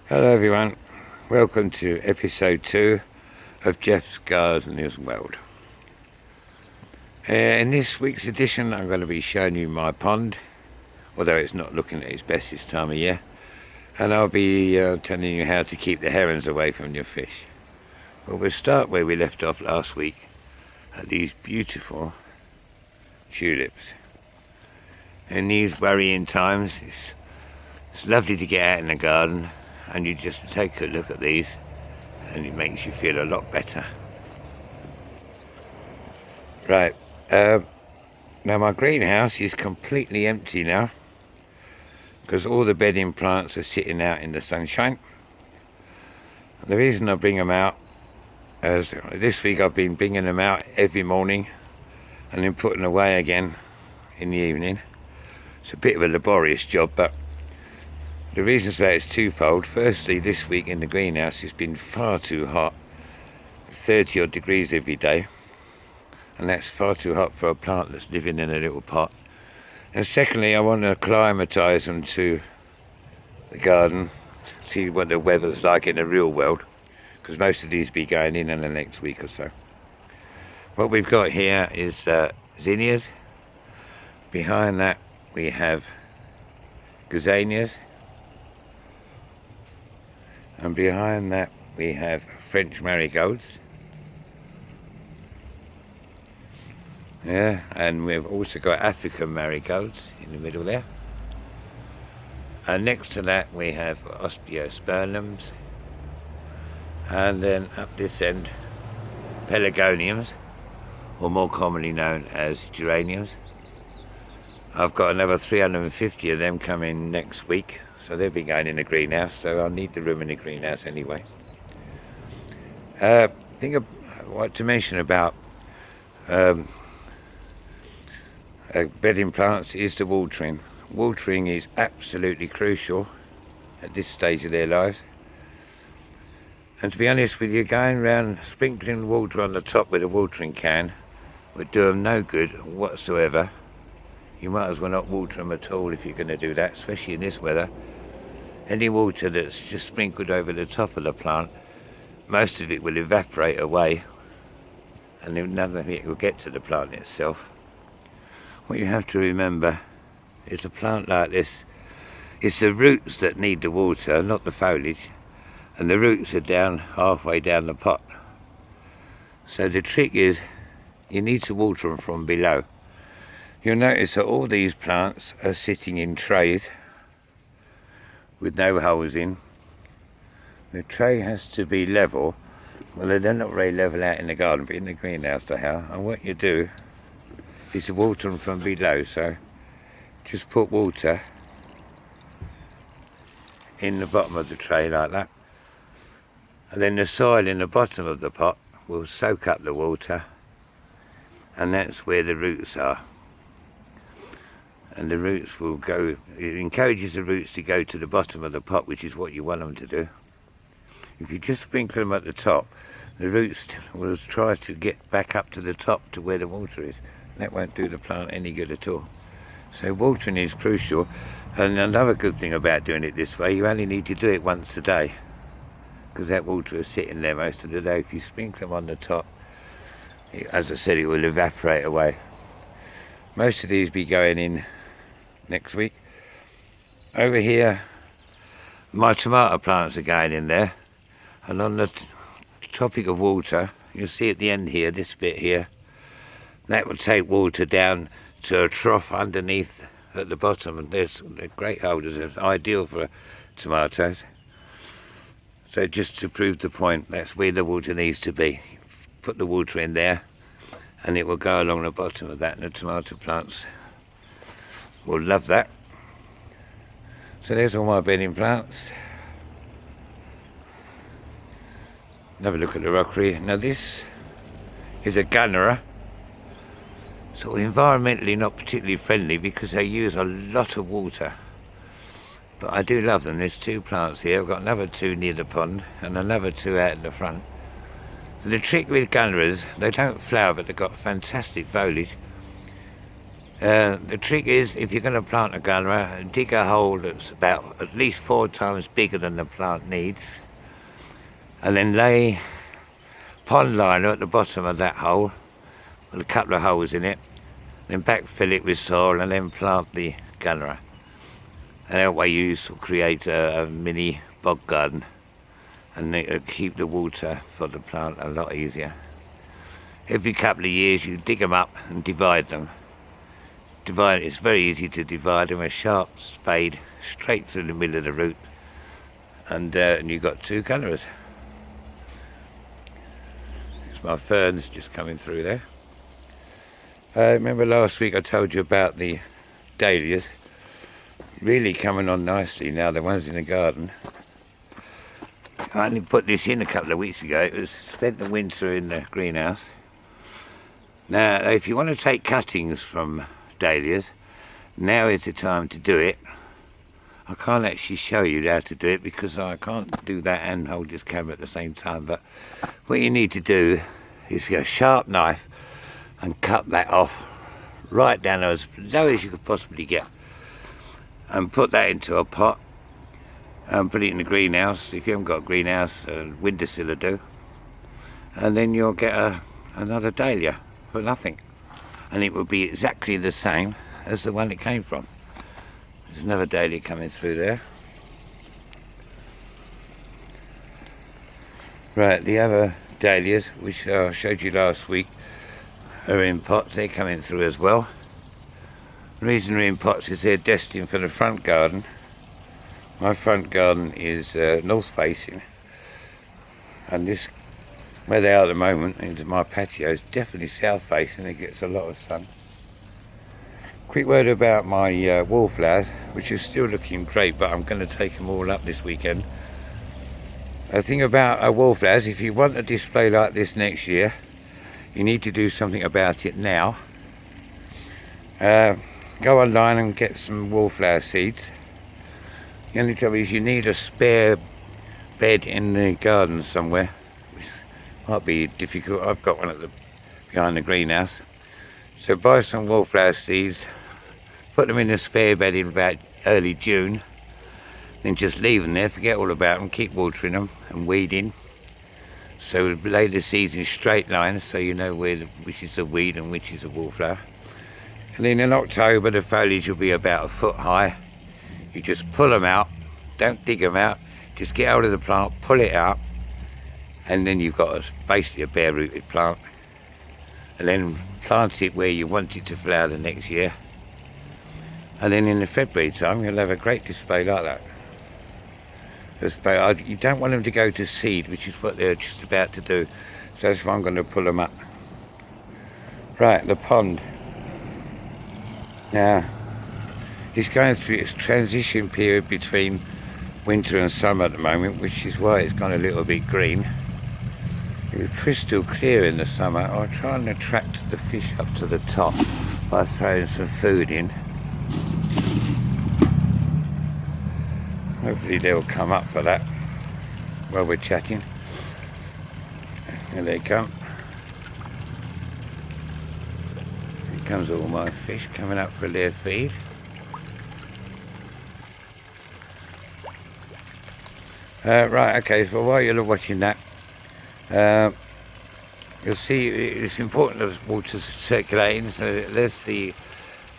Hello everyone, welcome to episode 2 of Geoffs Gardener's World. In this week's edition I'm going to be showing you my pond, although it's not looking at its best this time of year, and I'll be telling you how to keep the herons away from your fish. Well, we'll start where we left off last week at these beautiful tulips. In these worrying times it's lovely to get out in the garden and you just take a look at these and it makes you feel a lot better. Right, now my greenhouse is completely empty now because all the bedding plants are sitting out in the sunshine. The reason I bring them out is this week I've been bringing them out every morning and then putting away again in the evening. It's a bit of a laborious job, but the reason for that is twofold. Firstly, this week in the greenhouse it's been far too hot, 30 odd degrees every day, and that's far too hot for a plant that's living in a little pot. And secondly, I want to acclimatise them to the garden, see what the weather's like in the real world, because most of these will be going in the next week or so. What we've got here is zinnias. Behind that we have gazanias. And behind that we have French marigolds. Yeah, and we've also got African marigolds in the middle there. And next to that we have osteospermums. And then up this end, pelargoniums, or more commonly known as geraniums. I've got another 350 of them coming next week. So they'll be going in the greenhouse, so I'll need the room in the greenhouse anyway. I think I want to mention about bedding plants is the watering. Watering is absolutely crucial at this stage of their lives. And to be honest with you, going around sprinkling water on the top with a watering can would do them no good whatsoever. You might as well not water them at all if you're going to do that, especially in this weather. Any water that's just sprinkled over the top of the plant, most of it will evaporate away and then none of it will get to the plant itself. What you have to remember is a plant like this, it's the roots that need the water, not the foliage, and the roots are down halfway down the pot. So the trick is you need to water them from below. You'll notice that all these plants are sitting in trays with no holes in. The tray has to be level. Well, they're not very level out in the garden, but in the greenhouse they are. And what you do is water them from below. So just put water in the bottom of the tray like that, and then the soil in the bottom of the pot will soak up the water, and that's where the roots are. And the roots will go, it encourages the roots to go to the bottom of the pot, which is what you want them to do. If you just sprinkle them at the top, the roots will try to get back up to the top to where the water is. That won't do the plant any good at all. So watering is crucial. And another good thing about doing it this way, you only need to do it once a day, because that water is sitting there most of the day. If you sprinkle them on the top, as I said, it will evaporate away. Most of these be going in next week. Over here my tomato plants are going in there, and on the topic of water, you'll see at the end here, this bit here, that will take water down to a trough underneath at the bottom, and there's the great holders are ideal for tomatoes. So just to prove the point, that's where the water needs to be. Put the water in there and it will go along the bottom of that, and the tomato plants will love that. So there's all my bedding plants. Have a look at the rockery. Now this is a gunnerer, so environmentally not particularly friendly because they use a lot of water, but I do love them. There's two plants here. I've got another two near the pond and another two out in the front. The trick with gunnerers, they don't flower, but they've got fantastic foliage. The trick is, if you're going to plant a gunner, dig a hole that's about at least 4 times bigger than the plant needs, and then lay pond liner at the bottom of that hole with a couple of holes in it, then backfill it with soil and then plant the gunner. And that way you sort of create a mini bog garden, and it'll keep the water for the plant a lot easier. Every couple of years you dig them up and divide them. It's very easy to divide them with a sharp spade straight through the middle of the root, and you've got 2 colours. It's my ferns just coming through there. Remember last week I told you about the dahlias really coming on nicely now, the ones in the garden. I only put this in a couple of weeks ago. It was spent the winter in the greenhouse. Now if you want to take cuttings from dahlias, now is the time to do it. I can't actually show you how to do it because I can't do that and hold this camera at the same time, but what you need to do is get a sharp knife and cut that off right down as low as you could possibly get, and put that into a pot and put it in the greenhouse. If you haven't got a greenhouse, a windowsill will do, and then you'll get another dahlia for nothing, and it will be exactly the same as the one it came from. There's another dahlia coming through there. Right, the other dahlias, which I showed you last week, are in pots. They're coming through as well. The reason they're in pots is they're destined for the front garden. My front garden is north facing, and this, where they are at the moment, into my patio, is definitely south facing. It gets a lot of sun. Quick word about my wallflowers, which is still looking great, but I'm going to take them all up this weekend. The thing about wallflowers, if you want a display like this next year, you need to do something about it now. Go online and get some wallflower seeds. The only trouble is you need a spare bed in the garden somewhere, which might be difficult. I've got one behind the greenhouse. So buy some wallflower seeds, put them in a spare bed in about early June, then just leave them there, forget all about them, keep watering them and weeding. So lay the seeds in straight lines so you know which is a weed and which is a wallflower. And then in October the foliage will be about a foot high. You just pull them out, don't dig them out, just get hold of the plant, pull it out, and then you've got basically a bare rooted plant. And then plant it where you want it to flower the next year, and then in the February time you'll have a great display like that. You don't want them to go to seed, which is what they're just about to do, so that's why I'm going to pull them up. Right, the pond. Now, it's going through its transition period between winter and summer at the moment, which is why it's gone a little bit green. It was crystal clear in the summer. I'll try and attract the fish up to the top by throwing some food in. Hopefully they'll come up for that while we're chatting. Here they come. Here comes all my fish coming up for their feed. Right, okay, so while you're watching that, you'll see it's important that the water's circulating. So there's the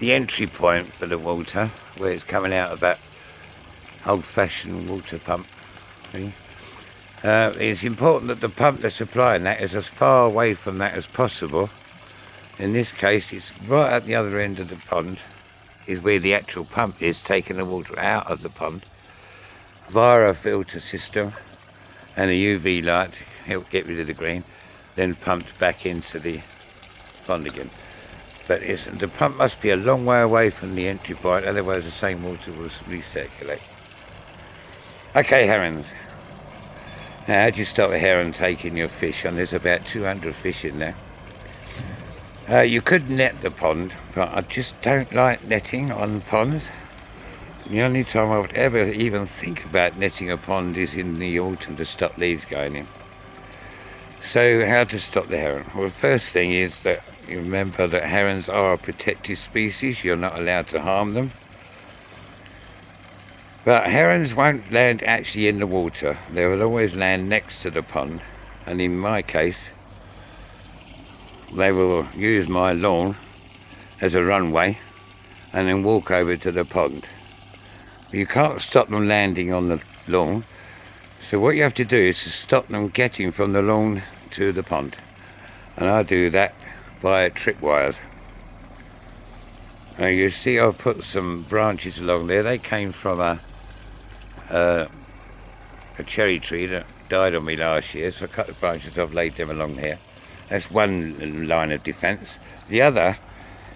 entry point for the water, where it's coming out of that old-fashioned water pump. See? It's important that the pump that's supplying that is as far away from that as possible. In this case, it's right at the other end of the pond, is where the actual pump is, taking the water out of the pond via a filter system and a UV light to help get rid of the green, then pumped back into the pond again. But the pump must be a long way away from the entry point, otherwise the same water will recirculate. Okay, herons. Now, how do you stop a heron taking your fish? And there's about 200 fish in there. You could net the pond, but I just don't like netting on ponds. The only time I would ever even think about netting a pond is in the autumn to stop leaves going in. So how to stop the heron? Well, the first thing is that You remember that herons are a protected species. You're not allowed to harm them. But herons won't land actually in the water. They will always land next to the pond. And in my case, they will use my lawn as a runway and then walk over to the pond. You can't stop them landing on the lawn. So what you have to do is to stop them getting from the lawn to the pond. And I do that by tripwires. Now you see I've put some branches along there. They came from a cherry tree that died on me last year, so I cut the branches off, laid them along here. That's one line of defence. The other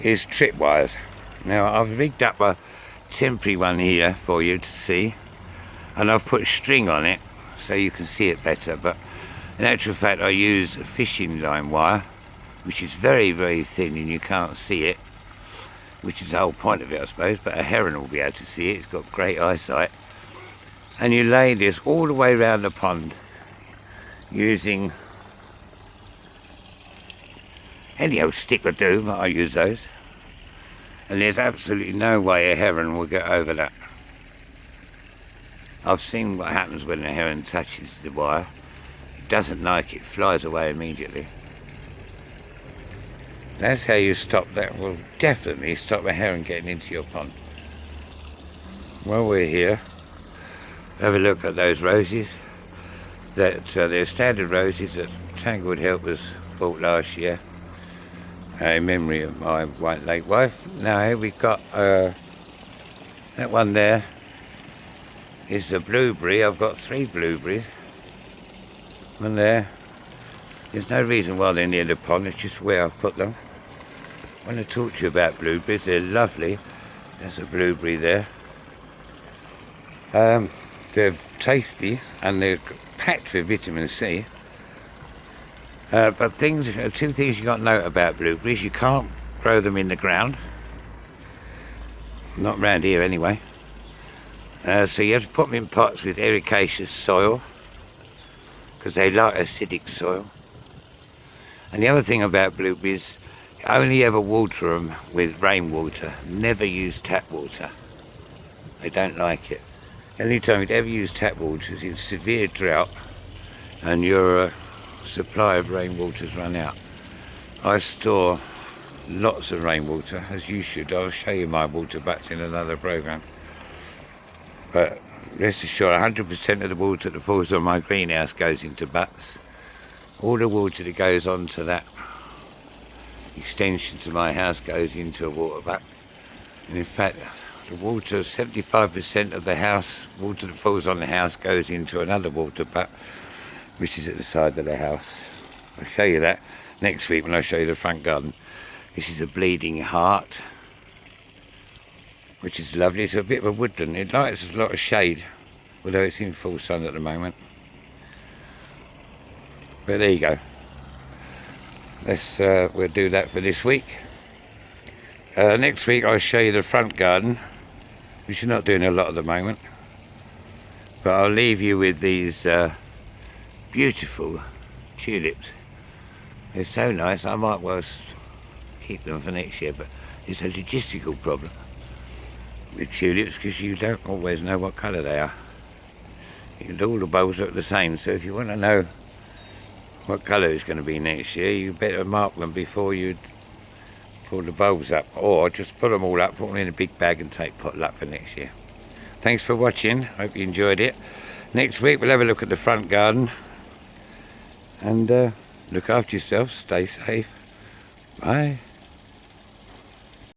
is tripwires. Now I've rigged up a temporary one here for you to see, and I've put string on it so you can see it better, but in actual fact I use a fishing line wire, which is very, very thin and you can't see it, which is the whole point of it, I suppose, but a heron will be able to see it. It's got great eyesight. And you lay this all the way around the pond using any old stick will do, but I use those. And there's absolutely no way a heron will get over that. I've seen what happens when a heron touches the wire. It doesn't like it, flies away immediately. That's how you stop that. Will definitely stop a heron getting into your pond. While we're here, have a look at those roses. They're standard roses that Tanglewood Help was bought last year in memory of my White Lake wife. Now here we've got that one there is the blueberry. I've got 3 blueberries. And there's no reason why they're near the pond, it's just where I've put them. I want to talk to you about blueberries. They're lovely. There's a blueberry there. They're tasty and they're packed with vitamin C. But 2 things you got to note about blueberries. You can't grow them in the ground. Not around here anyway. So you have to put them in pots with ericaceous soil, because they like acidic soil. And the other thing about blueberries, only ever water them with rainwater. Never use tap water. They don't like it. Any time you'd ever use tap water is in severe drought and your supply of rainwater's run out. I store lots of rainwater, as you should. I'll show you my water butts in another program. But rest assured, 100% of the water that falls on my greenhouse goes into butts. All the water that goes onto that extension to my house goes into a water butt. And in fact, the water, 75% of the house, water that falls on the house goes into another water butt, which is at the side of the house. I'll show you that next week when I show you the front garden. This is a bleeding heart, which is lovely. It's a bit of a woodland. It likes a lot of shade, although it's in full sun at the moment. But there you go. We'll do that for this week. Next week I'll show you the front garden, which you're not doing a lot at the moment. But I'll leave you with these beautiful tulips. They're so nice. I might well keep them for next year, but it's a logistical problem with tulips because you don't always know what colour they are. All the bulbs look the same, so if you want to know what colour it's going to be next year, you better mark them before you pull the bulbs up, or just put them all up, put them in a big bag and take potluck for next year. Thanks for watching. Hope you enjoyed it. Next week we'll have a look at the front garden, and look after yourself, stay safe. Bye.